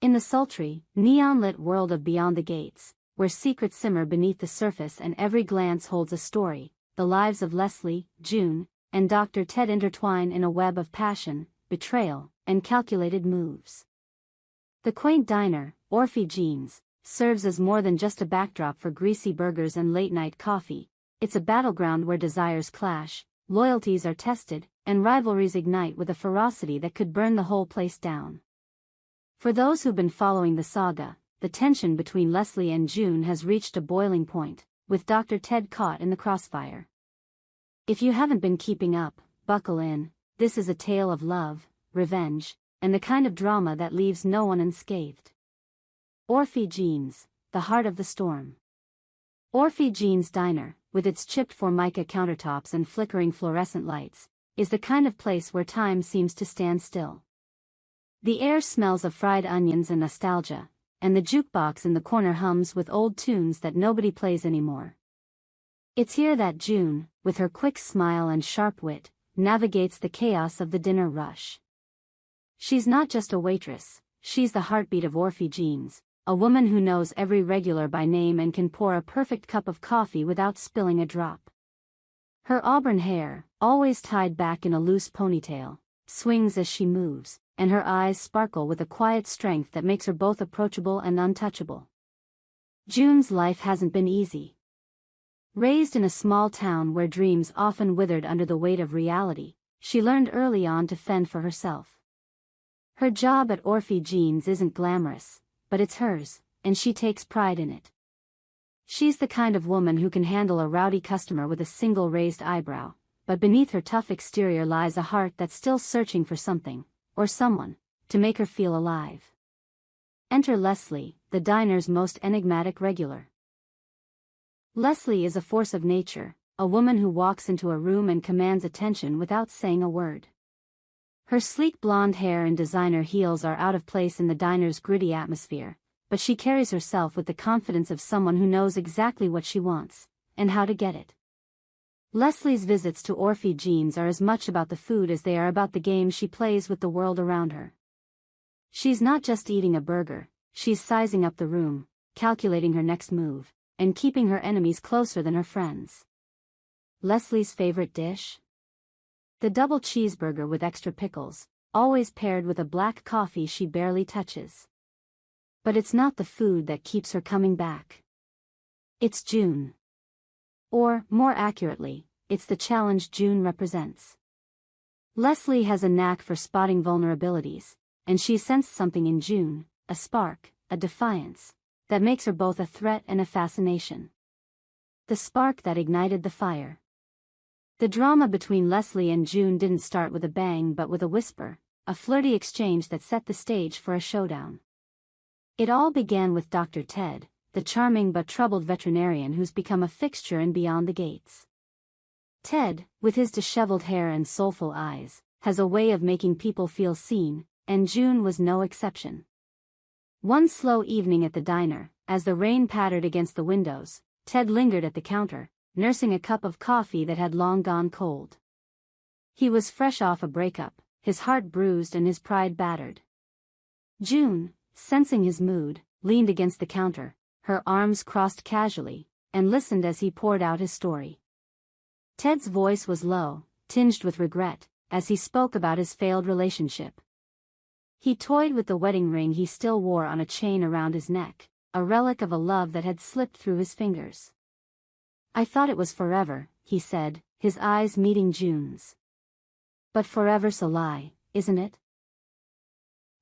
In the sultry, neon-lit world of Beyond the Gates, where secrets simmer beneath the surface and every glance holds a story, the lives of Leslie, June, and Dr. Ted intertwine in a web of passion, betrayal, and calculated moves. The quaint diner, Orphe Jean's, serves as more than just a backdrop for greasy burgers and late-night coffee. It's a battleground where desires clash, loyalties are tested, and rivalries ignite with a ferocity that could burn the whole place down. For those who've been following the saga, the tension between Leslie and June has reached a boiling point, with Dr. Ted caught in the crossfire. If you haven't been keeping up, buckle in. This is a tale of love, revenge, and the kind of drama that leaves no one unscathed. Orphe Jean's, the heart of the storm. Orphe Jean's diner, with its chipped formica countertops and flickering fluorescent lights, is the kind of place where time seems to stand still. The air smells of fried onions and nostalgia, and the jukebox in the corner hums with old tunes that nobody plays anymore. It's here that June, with her quick smile and sharp wit, navigates the chaos of the dinner rush. She's not just a waitress, she's the heartbeat of Orphe Jean's, a woman who knows every regular by name and can pour a perfect cup of coffee without spilling a drop. Her auburn hair, always tied back in a loose ponytail, swings as she moves, and her eyes sparkle with a quiet strength that makes her both approachable and untouchable. June's life hasn't been easy. Raised in a small town where dreams often withered under the weight of reality, she learned early on to fend for herself. Her job at Orphe Jean's isn't glamorous, but it's hers, and she takes pride in it. She's the kind of woman who can handle a rowdy customer with a single raised eyebrow, but beneath her tough exterior lies a heart that's still searching for something, or someone, to make her feel alive. Enter Leslie, the diner's most enigmatic regular. Leslie is a force of nature, a woman who walks into a room and commands attention without saying a word. Her sleek blonde hair and designer heels are out of place in the diner's gritty atmosphere, but she carries herself with the confidence of someone who knows exactly what she wants, and how to get it. Leslie's visits to Orphe Jean's are as much about the food as they are about the game she plays with the world around her. She's not just eating a burger, she's sizing up the room, calculating her next move, and keeping her enemies closer than her friends. Leslie's favorite dish? The double cheeseburger with extra pickles, always paired with a black coffee she barely touches. But it's not the food that keeps her coming back. It's June. Or, more accurately, it's the challenge June represents. Leslie has a knack for spotting vulnerabilities, and she sensed something in June, a spark, a defiance, that makes her both a threat and a fascination. The spark that ignited the fire. The drama between Leslie and June didn't start with a bang but with a whisper, a flirty exchange that set the stage for a showdown. It all began with Dr. Ted, the charming but troubled veterinarian who's become a fixture in Beyond the Gates. Ted, with his disheveled hair and soulful eyes, has a way of making people feel seen, and June was no exception. One slow evening at the diner, as the rain pattered against the windows, Ted lingered at the counter, nursing a cup of coffee that had long gone cold. He was fresh off a breakup, his heart bruised and his pride battered. June, sensing his mood, leaned against the counter, her arms crossed casually, and listened as he poured out his story. Ted's voice was low, tinged with regret, as he spoke about his failed relationship. He toyed with the wedding ring he still wore on a chain around his neck, a relic of a love that had slipped through his fingers. "I thought it was forever," he said, his eyes meeting June's. "But forever's a lie, isn't it?"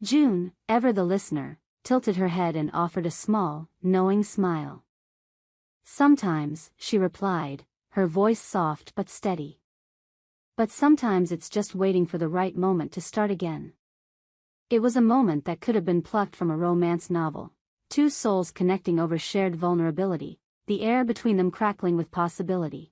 June, ever the listener, tilted her head and offered a small, knowing smile. "Sometimes," she replied, her voice soft but steady. "But sometimes it's just waiting for the right moment to start again." It was a moment that could have been plucked from a romance novel, two souls connecting over shared vulnerability, the air between them crackling with possibility.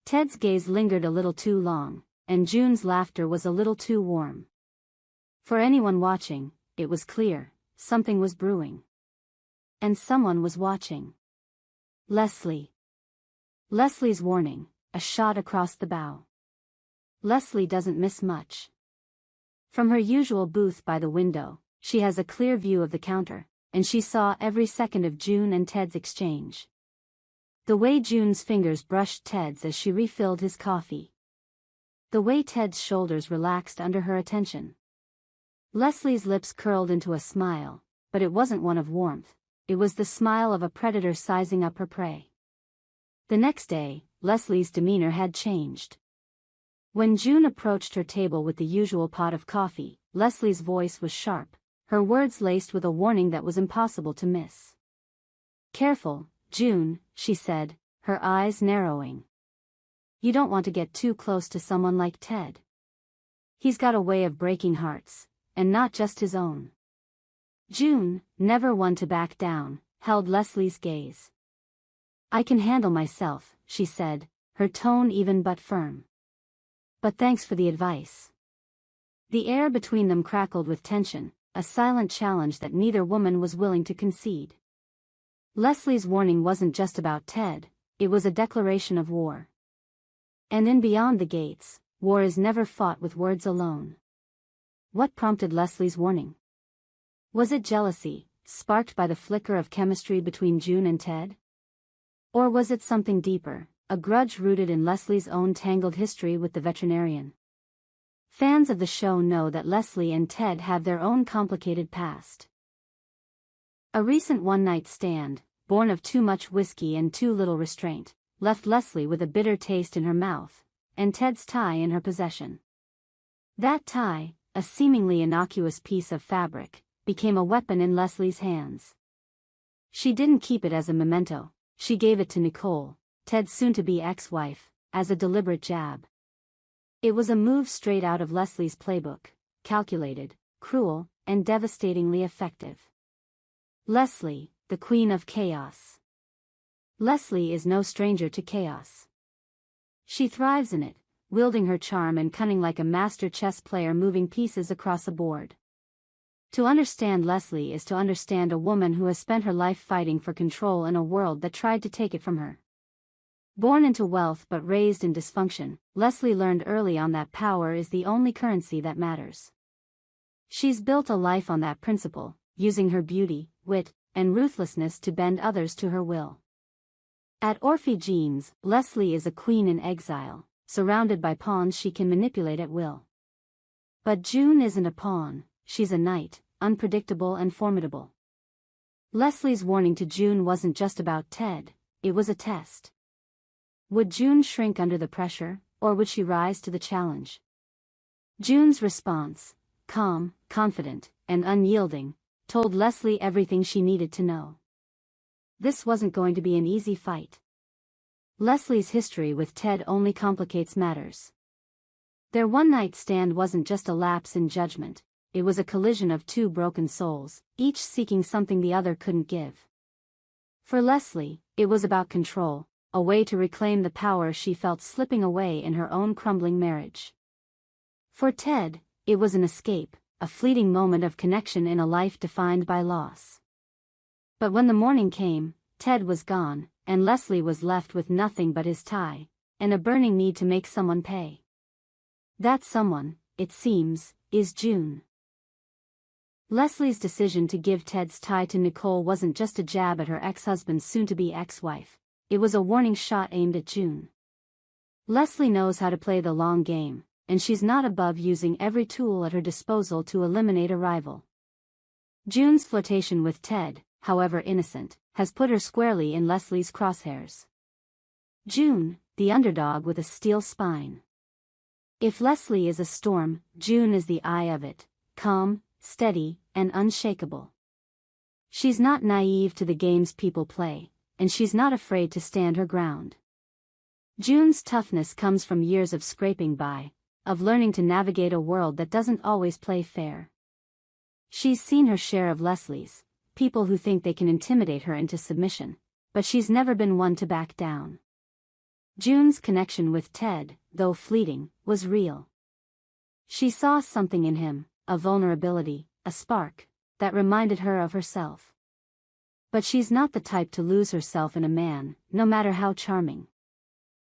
Ted's gaze lingered a little too long, and June's laughter was a little too warm. For anyone watching, it was clear, something was brewing. And someone was watching. Leslie. Leslie's warning, a shot across the bow. Leslie doesn't miss much. From her usual booth by the window, She has a clear view of the counter, and she saw every second of June and Ted's exchange. The way June's fingers brushed Ted's as she refilled his coffee. The way Ted's shoulders relaxed under her attention. Leslie's lips curled into a smile, but it wasn't one of warmth. It was the smile of a predator sizing up her prey. The next day, Leslie's demeanor had changed. When June approached her table with the usual pot of coffee, Leslie's voice was sharp, her words laced with a warning that was impossible to miss. "Careful, June," she said, her eyes narrowing. "You don't want to get too close to someone like Ted. He's got a way of breaking hearts, and not just his own." June, never one to back down, held Leslie's gaze. "I can handle myself," she said, her tone even but firm. "But thanks for the advice." The air between them crackled with tension, a silent challenge that neither woman was willing to concede. Leslie's warning wasn't just about Ted, it was a declaration of war. And in Beyond the Gates, war is never fought with words alone. What prompted Leslie's warning? Was it jealousy, sparked by the flicker of chemistry between June and Ted? Or was it something deeper, a grudge rooted in Leslie's own tangled history with the veterinarian? Fans of the show know that Leslie and Ted have their own complicated past. A recent one-night stand, born of too much whiskey and too little restraint, left Leslie with a bitter taste in her mouth, and Ted's tie in her possession. That tie, a seemingly innocuous piece of fabric, became a weapon in Leslie's hands. She didn't keep it as a memento, she gave it to Nicole, Ted's soon-to-be ex-wife, as a deliberate jab. It was a move straight out of Leslie's playbook, calculated, cruel, and devastatingly effective. Leslie, the queen of chaos. Leslie is no stranger to chaos. She thrives in it, wielding her charm and cunning like a master chess player moving pieces across a board. To understand Leslie is to understand a woman who has spent her life fighting for control in a world that tried to take it from her. Born into wealth but raised in dysfunction, Leslie learned early on that power is the only currency that matters. She's built a life on that principle, using her beauty, wit, and ruthlessness to bend others to her will. At Orphe Jeans, Leslie is a queen in exile, surrounded by pawns she can manipulate at will. But June isn't a pawn, she's a knight, unpredictable and formidable. Leslie's warning to June wasn't just about Ted, it was a test. Would June shrink under the pressure, or would she rise to the challenge? June's response, calm, confident, and unyielding, told Leslie everything she needed to know. This wasn't going to be an easy fight. Leslie's history with Ted only complicates matters. Their one-night stand wasn't just a lapse in judgment, it was a collision of two broken souls, each seeking something the other couldn't give. For Leslie, it was about control, a way to reclaim the power she felt slipping away in her own crumbling marriage. For Ted, it was an escape, a fleeting moment of connection in a life defined by loss. But when the morning came, Ted was gone, and Leslie was left with nothing but his tie, and a burning need to make someone pay. That someone, it seems, is June. Leslie's decision to give Ted's tie to Nicole wasn't just a jab at her ex-husband's soon-to-be ex-wife, it was a warning shot aimed at June. Leslie knows how to play the long game, and she's not above using every tool at her disposal to eliminate a rival. June's flirtation with Ted, however innocent, has put her squarely in Leslie's crosshairs. June, the underdog with a steel spine. If Leslie is a storm, June is the eye of it, calm, steady, and unshakable. She's not naive to the games people play, and she's not afraid to stand her ground. June's toughness comes from years of scraping by, of learning to navigate a world that doesn't always play fair. She's seen her share of Leslie's, people who think they can intimidate her into submission, but she's never been one to back down. June's connection with Ted, though fleeting, was real. She saw something in him, a vulnerability, a spark, that reminded her of herself. But she's not the type to lose herself in a man, no matter how charming.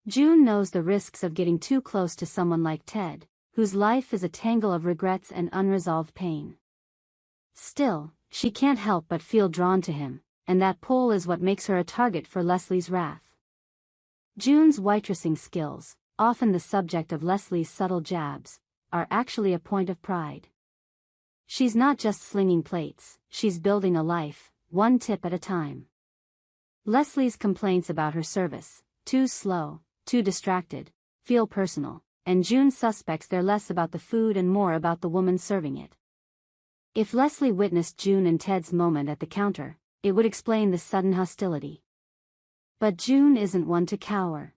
June knows the risks of getting too close to someone like Ted, whose life is a tangle of regrets and unresolved pain. Still, she can't help but feel drawn to him, and that pull is what makes her a target for Leslie's wrath. June's waitressing skills, often the subject of Leslie's subtle jabs, are actually a point of pride. She's not just slinging plates, she's building a life, one tip at a time. Leslie's complaints about her service, too slow, too distracted, feel personal, and June suspects they're less about the food and more about the woman serving it. If Leslie witnessed June and Ted's moment at the counter, it would explain the sudden hostility. But June isn't one to cower.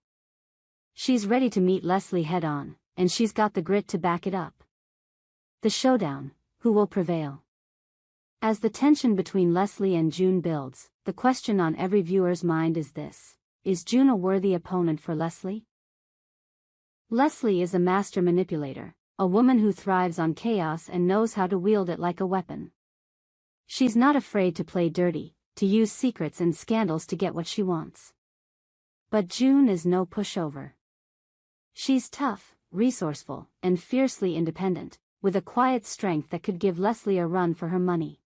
She's ready to meet Leslie head-on, and she's got the grit to back it up. The showdown, who will prevail? As the tension between Leslie and June builds, the question on every viewer's mind is this: is June a worthy opponent for Leslie? Leslie is a master manipulator, a woman who thrives on chaos and knows how to wield it like a weapon. She's not afraid to play dirty, to use secrets and scandals to get what she wants. But June is no pushover. She's tough, resourceful, and fiercely independent, with a quiet strength that could give Leslie a run for her money.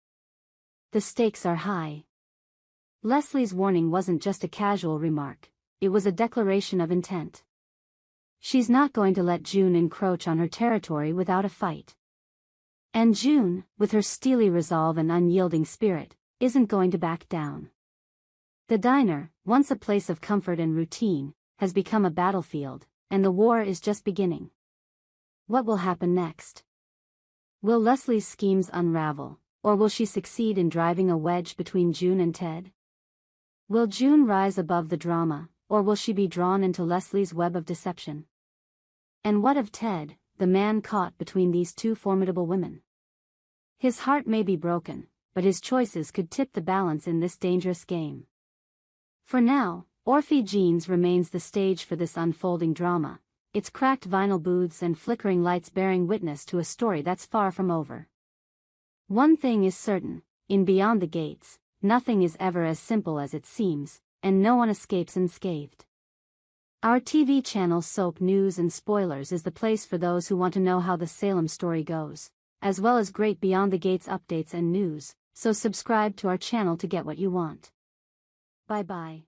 The stakes are high. Leslie's warning wasn't just a casual remark, it was a declaration of intent. She's not going to let June encroach on her territory without a fight. And June, with her steely resolve and unyielding spirit, isn't going to back down. The diner, once a place of comfort and routine, has become a battlefield, and the war is just beginning. What will happen next? Will Leslie's schemes unravel, or will she succeed in driving a wedge between June and Ted? Will June rise above the drama, or will she be drawn into Leslie's web of deception? And what of Ted, the man caught between these two formidable women? His heart may be broken, but his choices could tip the balance in this dangerous game. For now, Orphe Jeans remains the stage for this unfolding drama, its cracked vinyl booths and flickering lights bearing witness to a story that's far from over. One thing is certain, in Beyond the Gates, nothing is ever as simple as it seems, and no one escapes unscathed. Our TV channel Soap News and Spoilers is the place for those who want to know how the Salem story goes, as well as great Beyond the Gates updates and news, so subscribe to our channel to get what you want. Bye-bye.